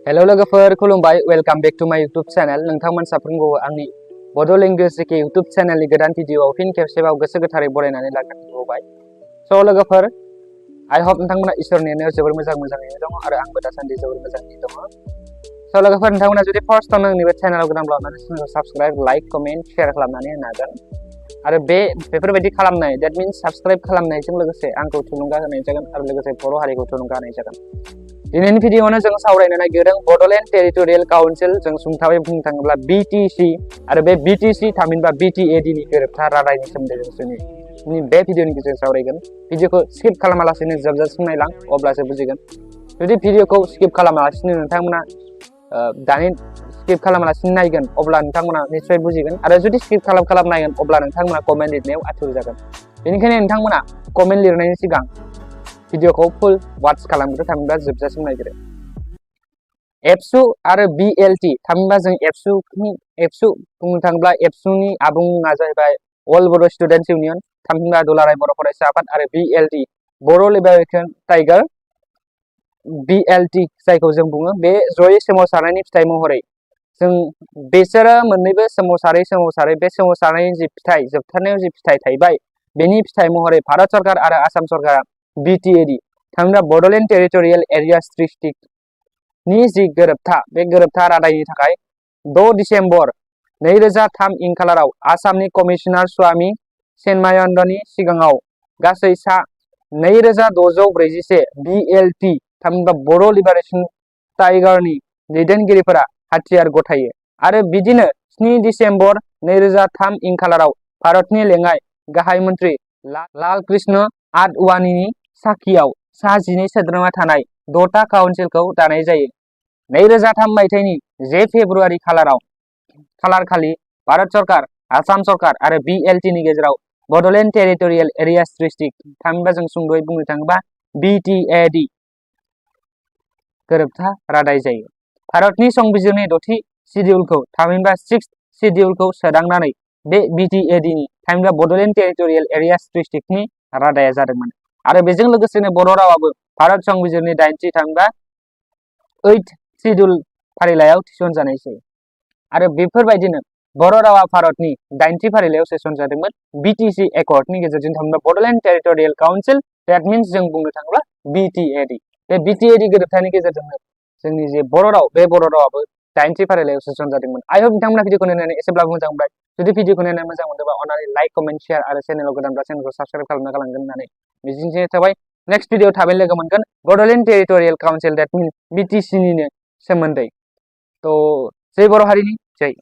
Hello लोगोफोर खुलुमबाय welcome back to माय यूट्यूब चैनल नोंथांमोन साफ्रोमखौबो आंनि बड' लेंगुवेज जिके यूट्यूब चैनलनि गोदान भिडिअआव फिन खेबसेबाव गोसो गोथारै बरायनानै लागासिनो स' लोगोफोर आई होप नोंथांमोना इसोरनि अननायाव जोबोर मोजाङैनो दङ आरो आंबो दासान्दि जोबोर मोजाङैनो दङ। स' लोगोफोर नोंथांमोना जुदि फार्स्ट टाइम आंनि बे चैनेलाव गोदानब्ला अन्नानै चैनेलखौ साबस्क्राइब लाइक कमेन्ट शेयार खालामनानै होनो हागोन आरो बेफोरबायदि खालामनाय दैट मीन्स साबस्क्राइब खालामनायजों लोगोसे आंखौ थुलुंगा होनाय जागोन आरो लोगोसे बर' हारिखौ थुलुंगा होनाय जागोन। दिनैनि भिडिअआवनो जों सावरायनो नागिरदों बड'लेण्ड टेरिटरियेल काउन्सिल जों सुंथाबै बुंनो थाङोब्ला BTC आरो बे BTC थामहिनबा BTAD नि गोरोबथा रादायनि सोमोन्दै जों बे भिडिअनि गेजेरजों सावरायगोन। भिडिअखौ स्किप खालामालासिनो जोबजासिम नायलां अब्लासो बुजिगोन। जुदि भिडिअखौ स्किप खालामालासिनो नोंथांमोना दानि स्किप खालामालासिनो नायगोन अब्ला नोंथांमोना निश्चय बुजिगोन आरो जुदि स्किप खालाम नायगोन अब्ला नोंथांमोना कमेन्ट लिरनायाव आथुर जागोन। बेनिखायनो नोंथांमोना कमेन्ट लिरनायनि सिगां भिडिअखौ फुल वाच खालामग्रो थामहिनबा जोबजासिम नायग्रो। एबसु आरो BLT थामहिनबा जों एबसु बुंनो थाङोब्ला एबसुनि आबुं मुङा जाहैबाय अल बर' स्टुडेन्टस इउनियन थामहिनबा दुलाराय बर' फरायसा आफाद आरो BLT बर' लिबारेशन टाइगार BLT जायखौ जों बुङो बे जयै सोमावसारनायनि फिथाइ महरै जों बेसोरो मोननैबो सोमावसारै बे सोमावसारनायनि जि फिथाइ जोबथारनायाव जि फिथाइ थाइबाय बेनि फिथाइ महरै भारत सरकार आरो आसाम सरकारा BTAD थामहिनबा बड'लेण्ड टेरिटरियेल एरियास नि जि गोरोबथा बे गोरोबथा रादायनि थाखाय 6 डिसेम्बर 2003 इं खालाराव आसामनि कमिशनार स्वामी चेन्मायन्दनि सिगाङाव गासै सा 2641 BLT थामहिनबा बर' लिबारेशन टाइगारनि दैदेनगिरिफोरा हाथियार गथायो आरो बिदिनो 7 डिसेम्बर 2003 इं खालाराव भारतनि लेङाइ गाहाय मन्त्रि लाल कृष्ण आडवाणीनि साखियाव सा 12 सोद्रोमा थानाय 6था काउन्सिलखौ दानाय जायो। 2003 मायथाइनि 10 फेब्रुआरि खालारखालि भारत सरकार आसाम सरकार आरो BLT नि गेजेराव बड'लेण्ड टेरिटरियेल एरियास डिस्ट्रिक्ट थामहिनबा जों सुंद'यै बुंनो थाङोबा BTAD गोरोबथा रादाय जायो। भारतनि संबिजिरनि 6थि शिडिउलखौ थामहिनबा 6th शिडिउलखौ सोदांनानै बे BTAD नि थामहिनबा बड'लेण्ड टेरिटरियेल एरियास डिस्ट्रिक्टनि रादाया जादोंमोन आरो बेजों लोगोसेनो बर' रावाबो भारत संबिजिरनि 8थि थामहिनबा 8th शिडिउल फारिलाइयाव थिसनजानायसै आरो बेफोरबायदिनो बर' रावा भारतनि 8थि फारिलाइयाव थिसनजादोंमोन BTC एकर्डनि गेजेरजों थामहिनबा Bodoland territorial council that means जों बुंनो थाङोब्ला BTAD बे BTAD गोरोबथानि गेजेरजोंनो जोंनि जे बर' राव बे बर' रावाबो 8थि फारिलाइयाव थिसनजादोंमोन। आई होप नोंथांमोना भिडिअखौ नायनानै एसेब्लाबो मोजां मोनबाय। जुदि भिडिअखौ नायनानै मोजां मोनदोंबा अन्नानै लाइक कमेन्ट शेयार आरो चेनेलाव गोदानब्ला चेनेलखौ साबस्क्राइब खालामना गालांगोन होननानै मिजिंथिनाय थाबाय। नेक्स्ट भिडिअ थाबैनो लोगो मोनगोन Bodoland territorial council that means BTC निनो सोमोन्दै। तो जय बर' हारिनि जय।